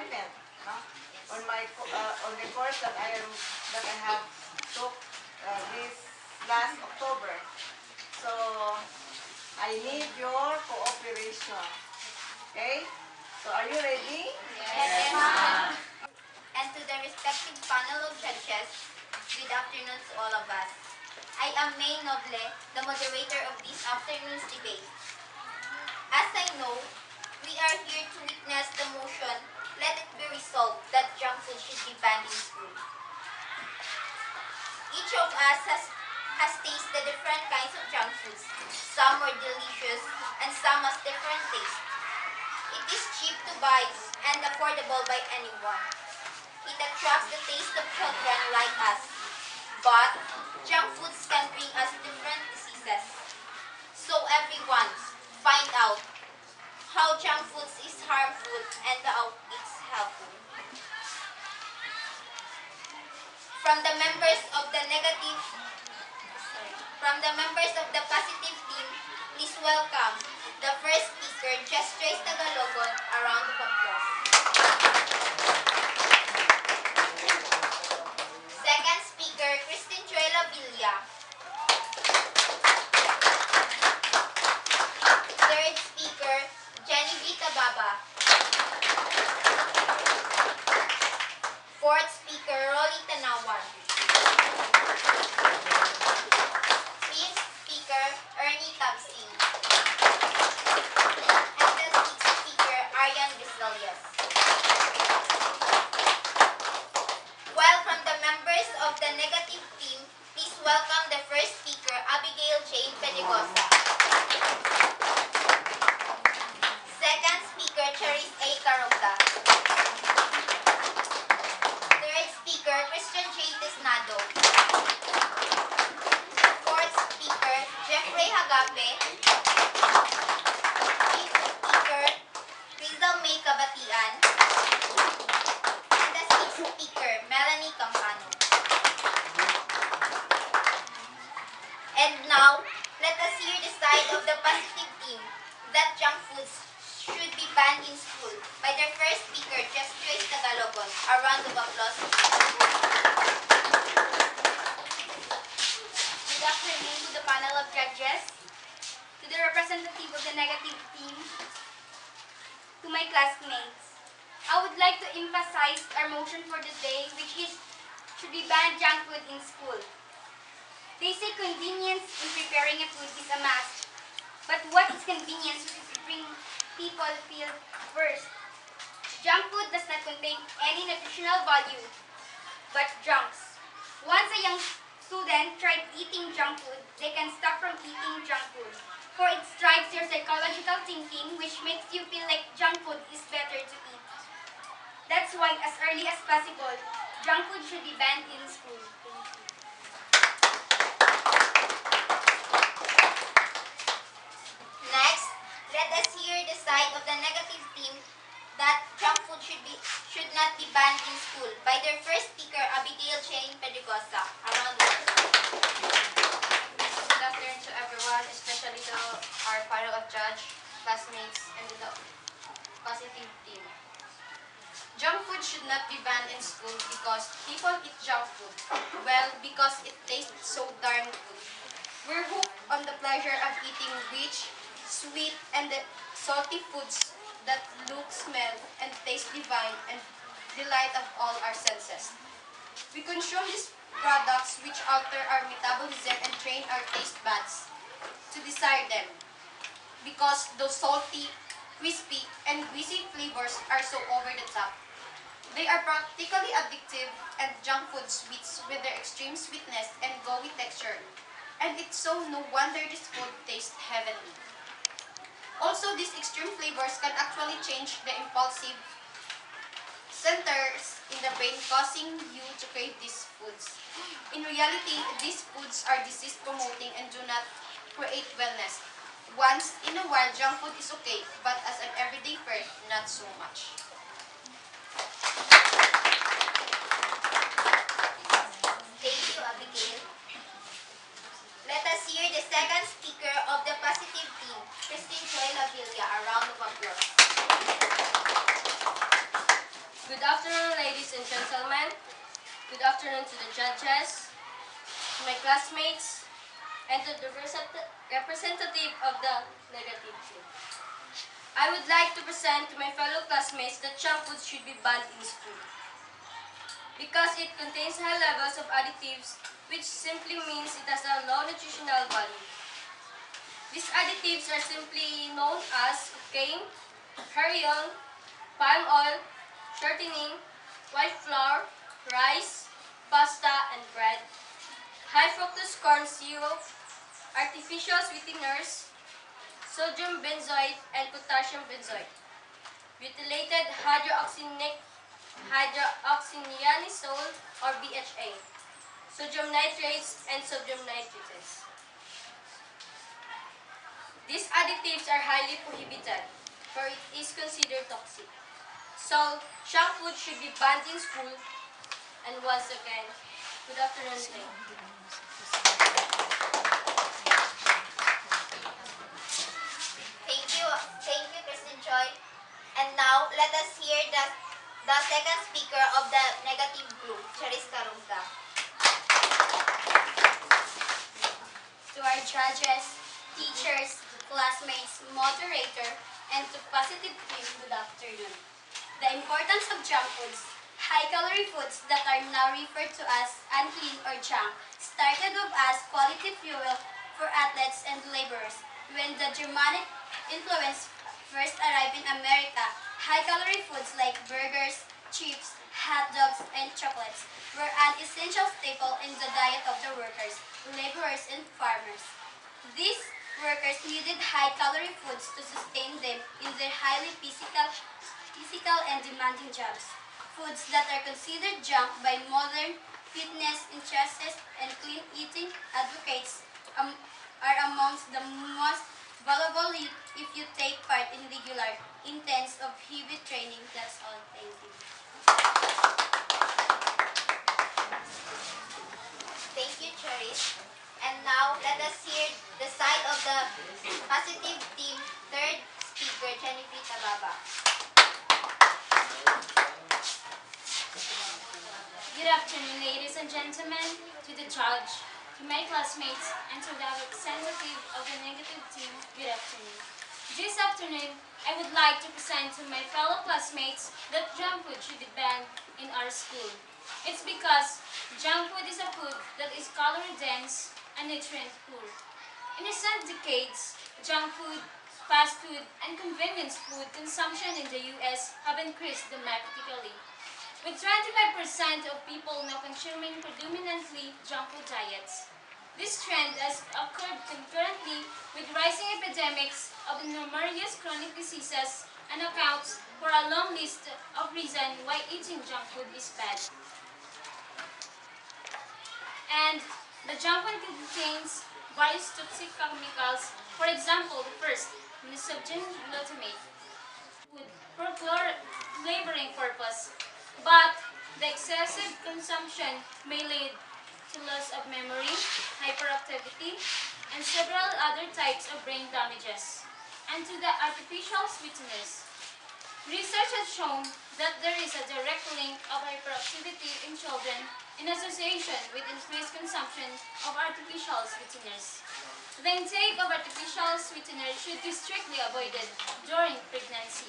content, no? On my on the course that I have took this last October. So I need your cooperation. Okay? So are you ready? Yes, ma'am. And to the respective panel of judges, good afternoon to all of us. I am May Noble, the moderator of this afternoon's debate. As I know, we are here to witness the motion, let it be resolved that junk food should be banned in school. Each of us has tasted different kinds of junk foods. Some are delicious and some has different taste. It is cheap to buy and affordable by anyone. It attracts the taste of children like us. But junk foods can bring us different diseases. So everyone, find out how junk foods is harmful and how it's helpful. From the members of the positive team, please welcome the first speaker, Just Trace Tagalogon. A round of applause. Second speaker, Christine Joela Villa. Third speaker, Jenny Vita Baba. Fourth speaker, Rolly Tanawan. Fifth speaker, Ernie Tabsing. And the sixth speaker, Aryan Vizcayas. While from the members of the negative team, please welcome the first speaker, Abigail Jane Pedigosa. Second speaker, Charis A. Carota. Third speaker, Christian J. Tisnado. Fourth speaker, Jeffrey Hagape. Fifth speaker, Rizal May Kabatian. And the sixth speaker, Melanie Campano. And now, let us hear the side of the positive team that junk foods should be banned in school by their first speaker, Just Trace Tagalogon. A round of applause. Good afternoon to the panel of judges, to the representative of the negative team, to my classmates. I would like to emphasize our motion for today, which is should be banned junk food in school. They say convenience in preparing a food is a must, but what is convenience if it brings people feel first? Junk food does not contain any nutritional value, but junks. Once a young student tried eating junk food, they can stop from eating junk food, for it strikes your psychological thinking, which makes you feel like junk food is better to eat. That's why, as early as possible, junk food should be banned in school. Next, let us hear the side of the negative team that junk food should not be banned in school by their first speaker, Abigail Jane Pedigosa. Around the Good afternoon to everyone, especially to our panel of judge, classmates, and to the positive team. Junk food should not be banned in school because people eat junk food. Well, because it tastes so darn good. We're hooked on the pleasure of eating rich, sweet, and salty foods that look, smell, and taste divine and delight of all our senses. We consume these products which alter our metabolism and train our taste buds to desire them because those salty, crispy, and greasy flavors are so over the top. They are practically addictive, and junk food sweets with their extreme sweetness and gooey texture. And it's so no wonder this food tastes heavenly. Also, these extreme flavors can actually change the impulsive centers in the brain, causing you to crave these foods. In reality, these foods are disease-promoting and do not create wellness. Once in a while, junk food is okay, but as an everyday fare, not so much. Thank you, Abigail. Let us hear the second speaker of the positive team, Christine Joela Villa. A round of applause. Good afternoon, ladies and gentlemen. Good afternoon to the judges, to my classmates, and to the representative of the negative team. I would like to present to my fellow classmates that junk food should be banned in school because it contains high levels of additives, which simply means it has a low nutritional value. These additives are simply known as cocaine, heriol, palm oil, shortening, white flour, rice, pasta, and bread, high fructose corn syrup, artificial sweeteners, sodium benzoate and potassium benzoate, butylated hydroxynianisole or BHA, sodium nitrates, and sodium nitrates. These additives are highly prohibited, for it is considered toxic. So, junk food should be banned in school. And once again, good afternoon. Thank you, Kristen Joy. And now, let us hear the second speaker of the negative group, Charis Karungka. To our judges, teachers, classmates, moderator, and to positive team, good afternoon. The importance of junk foods, high-calorie foods that are now referred to as unclean or junk, started with as quality fuel for athletes and laborers. When the Germanic influence first arrived in America, high-calorie foods like burgers, chips, hot dogs, and chocolates were an essential staple in the diet of the workers, laborers, and farmers. These workers needed high-calorie foods to sustain them in their highly physical and demanding jobs. Foods that are considered junk by modern fitness enthusiasts and clean eating advocates are amongst the most valuable if you take part in regular, intense or heavy training. That's all. Thank you. Thank you, Charis. And now, let us hear the side of the positive team, third speaker, Jennifer Tababa. Good afternoon, ladies and gentlemen, to the judge, to my classmates, and to the representative of the negative team, good afternoon. This afternoon, I would like to present to my fellow classmates that junk food should be banned in our school. It's because junk food is a food that is calorie-dense and nutrient-poor. In recent decades, junk food, fast food, and convenience food consumption in the U.S. have increased dramatically, with 25% of people now consuming predominantly junk food diets. This trend has occurred concurrently with rising epidemics of numerous chronic diseases and accounts for a long list of reasons why eating junk food is bad. And the junk food contains various toxic chemicals. For example, the first, misogyny glutamate, for flavoring purpose. But the excessive consumption may lead to loss of memory, hyperactivity, and several other types of brain damages. And to the artificial sweeteners. Research has shown that there is a direct link of hyperactivity in children in association with increased consumption of artificial sweeteners. The intake of artificial sweeteners should be strictly avoided during pregnancy.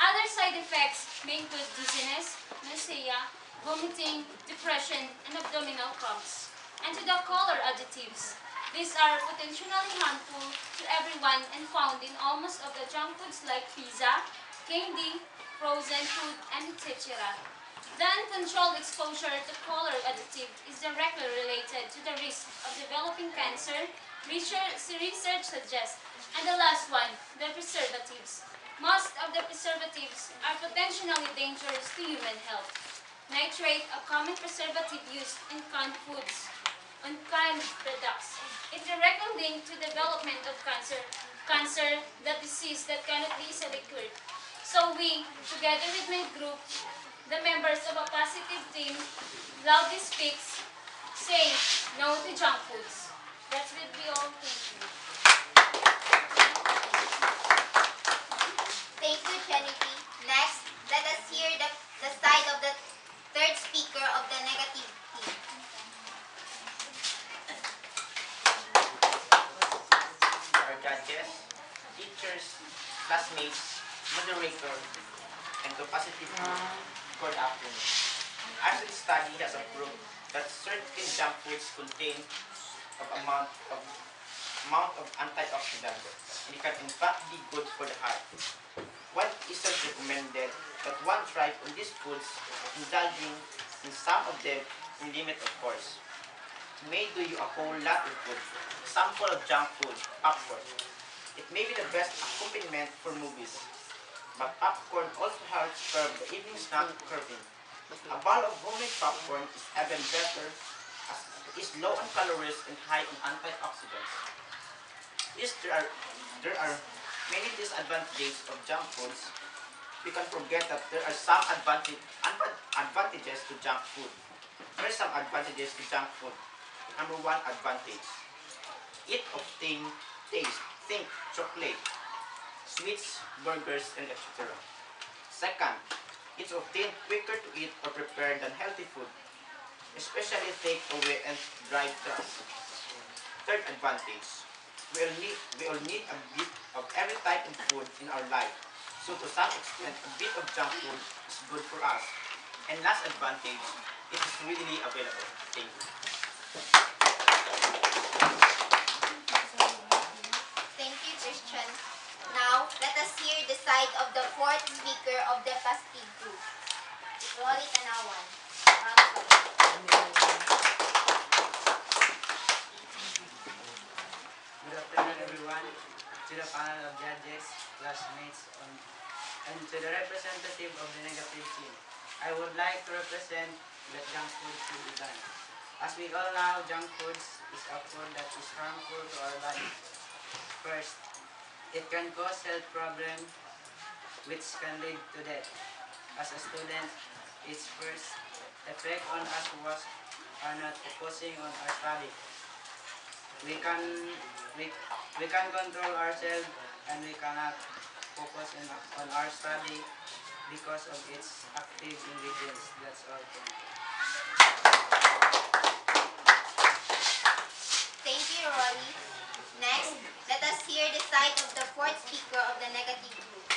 Other side effects may include dizziness, nausea, vomiting, depression, and abdominal cramps. And to the color additives. These are potentially harmful to everyone and found in almost of the junk foods like pizza, candy, frozen food, and etc. The uncontrolled exposure to color additive is directly related to the risk of developing cancer, research suggests. And the last one, the preservatives. Most of the preservatives are potentially dangerous to human health. Nitrate, a common preservative used in canned foods, on canned products. It directly linked to development of cancer, the disease that cannot be easily cured. So we, together with my group, the members of a positive team, loudly speaks, saying no to junk foods. That will be all. Thank you. Thank you, Jennifer. Next, let us hear the side classmates, moderator, and capacity for the afternoon. Actually, study has proved that certain junk foods contain amount of antioxidants and can in fact be good for the heart. While it isn't recommended that one try on these foods, indulging in some of them in limit of course. May do you a whole lot of food. Example of junk food, popcorn. It may be the best accompaniment for movies, but popcorn also helps curb the evening snack craving. A bowl of homemade popcorn is even better as it is low on calories and high on antioxidants. Yes, there are many disadvantages of junk foods. We can forget that there are some advantages to junk food. There are some advantages to junk food. Number one advantage. It obtains taste. Think chocolate, sweets, burgers, and etc. Second, it's obtained quicker to eat or prepare than healthy food, especially takeaway and drive-thrus. Third advantage, we all need a bit of every type of food in our life. So to some extent, a bit of junk food is good for us. And last advantage, it is readily available. Thank you. Thank you, Christian. Now, let us hear the side of the fourth speaker of the positive group, Rolly Tanawan. Good afternoon, everyone. To the panel of judges, classmates, and to the representative of the negative team. I would like to represent that junk food should be banned. As we all know, junk foods is a food that is harmful to our body. First, it can cause health problems which can lead to death. As a student, its first effect on us was are not focusing on our study. We can control ourselves and we cannot focus on our study because of its active ingredients. That's all. Thank you, Rolly. Next, let us hear the side of the fourth speaker of the negative group.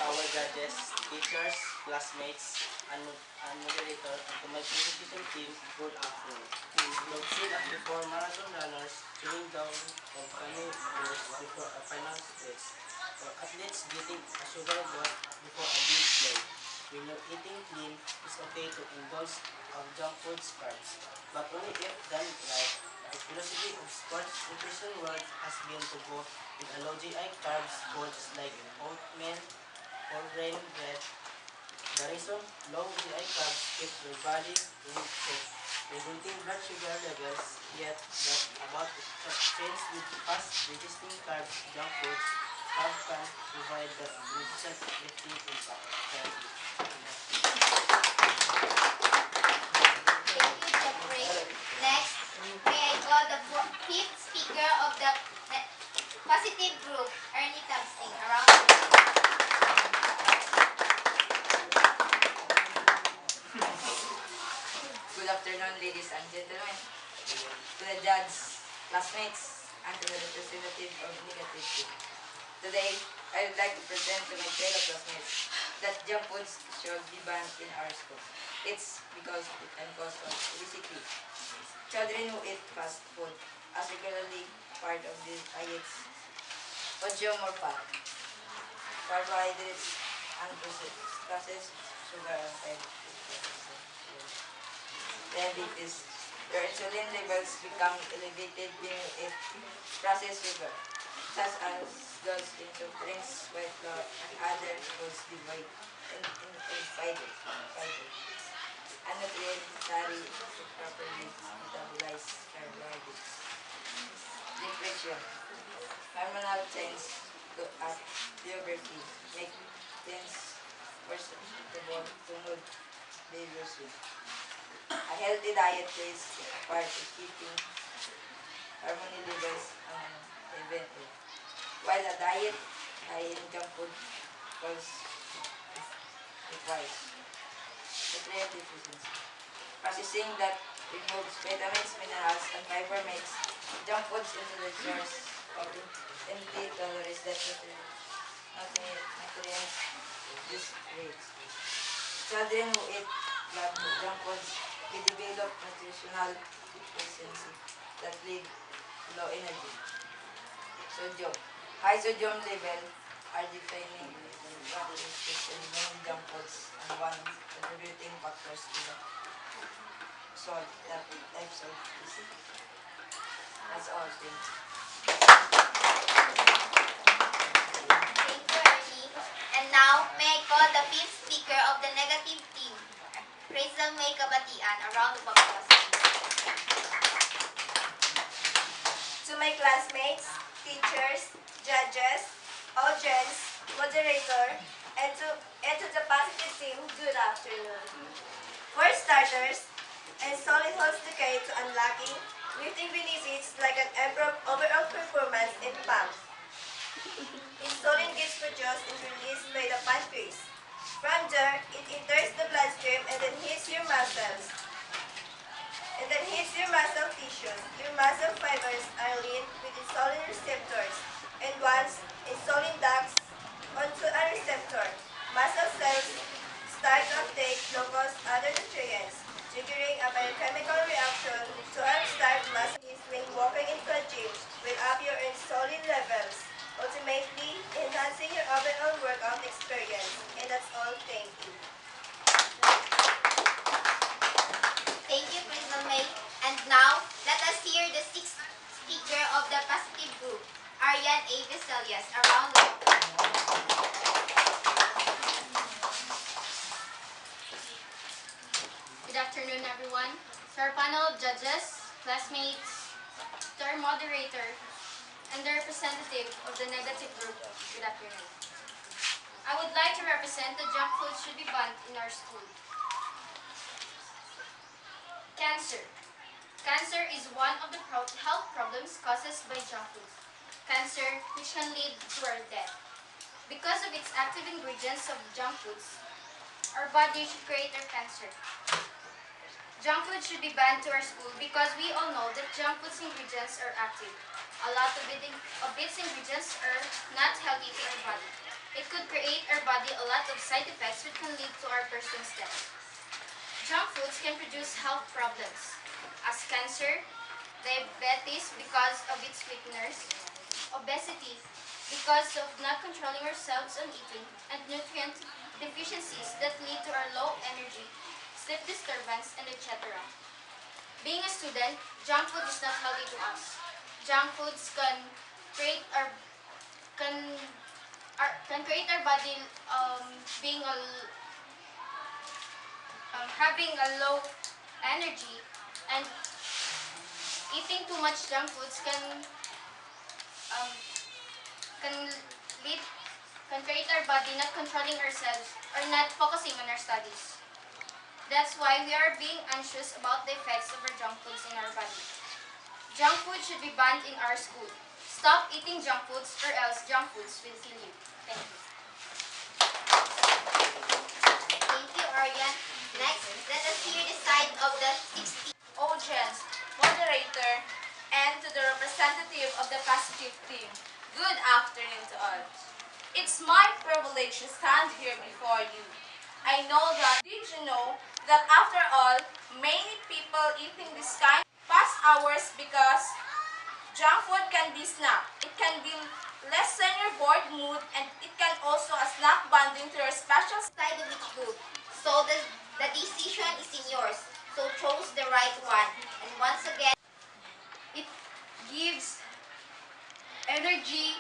Our judges, teachers, classmates, and moderator, and to my presentation team, good afternoon. We've seen us before marathon runners chewing down on funny words before a final race, or athletes getting a sugar rush before a big play. We know eating clean is okay to indulge of junk food carbs, but only if done right. The philosophy of sports nutrition world has been to go with a low GI carbs foods like oatmeal, whole grain bread. The reason low GI carbs keep your body in check, reducing blood sugar levels, yet that about to change with fast digesting carbs, junk foods, carb can provide the resistant lifting impact. Thank you, Jeffrey. Next, may I call the fifth speaker of the positive group, Ernie Tabsting. Around. Good afternoon, ladies and gentlemen, to the judge, classmates, and to the representative of negative team. Today, I would like to present to my fellow classmates that junk foods should be banned in our school. It's because it can cause obesity. Children who eat fast food as regularly part of their diets consume more fat, carbohydrates, and processed sugar and diabetes. Their insulin levels become elevated when you eat processed sugar, such as those in soft drinks, white flour, and other foods devoid in fiber, and not necessary to properly metabolize carbohydrates. Depression, hormonal change at puberty make things worse to mood diversion. A healthy diet plays a part in keeping hormone levels elevated, while a diet high in junk food causes requires nutrient deficiency. Processing that removes vitamins, minerals, and fiber makes junk foods into the source of empty calories that nutrients use rates. Children who eat junk foods may develop nutritional deficiency that lead to low energy. Sodium. High sodium level are defining characteristics in many junk foods and one contributing factors to the salt that types of disease. That's all. Thank you. Thank you, Ernie. And now, may I call the fifth speaker of the negative team, Crystal May Kabatian. A round of applause. To my classmates, teachers, judges, audience, moderator, and to the positive team, good afternoon. For starters, and solid holds the key to unlocking lifting benefits like an improved overall performance in pumps. Insulin gets produced and released by the pancreas. From there, it enters the bloodstream and then hits your muscles. And then hits your muscle tissues. Your muscle fibers are linked with insulin receptors. And once insulin docks onto a receptor, muscle cells start to uptake glucose other nutrients, triggering a biochemical reaction to upstart muscle when walking into a gym will up your insulin levels, ultimately enhancing your overall workout experience. And that's all. Thank you. Thank you, Crystal May. And now, let us hear the sixth speaker of the positive group, Arian A. Vesalias. A round of applause. Good afternoon, everyone. To our panel of judges, classmates, to our moderator, and the representative of the negative group, good afternoon. I would like to represent that junk food should be banned in our school. Cancer. Cancer is one of the health problems caused by junk food. Cancer, which can lead to our death. Because of its active ingredients of junk foods, our body should create our cancer. Junk food should be banned to our school because we all know that junk food's ingredients are active. A lot of its ingredients are not healthy to our body. It could create our body a lot of side effects which can lead to our person's death. Junk foods can produce health problems as cancer, diabetes because of its sweeteners, obesity because of not controlling ourselves on eating, and nutrient deficiencies that lead to our low energy, sleep disturbance, and etc. Being a student, junk food is not healthy to us. Junk foods can create our body having a low energy, and eating too much junk foods can create our body not controlling ourselves or not focusing on our studies. That's why we are being anxious about the effects of our junk foods in our body. Junk food should be banned in our school. Stop eating junk foods or else junk foods will kill you. Thank you. Thank you, Arian. Next, let us hear the side of the 60 Audience, moderator, and to the representative of the positive team, good afternoon to all. It's my privilege to stand here before you. I know that, did you know that after all, many people eating this kind past hours because junk food can be snack. It can be lessen your bored mood, and it can also a snack bonding to your special side of each group. So the decision is in yours. So choose the right one. And once again, It gives energy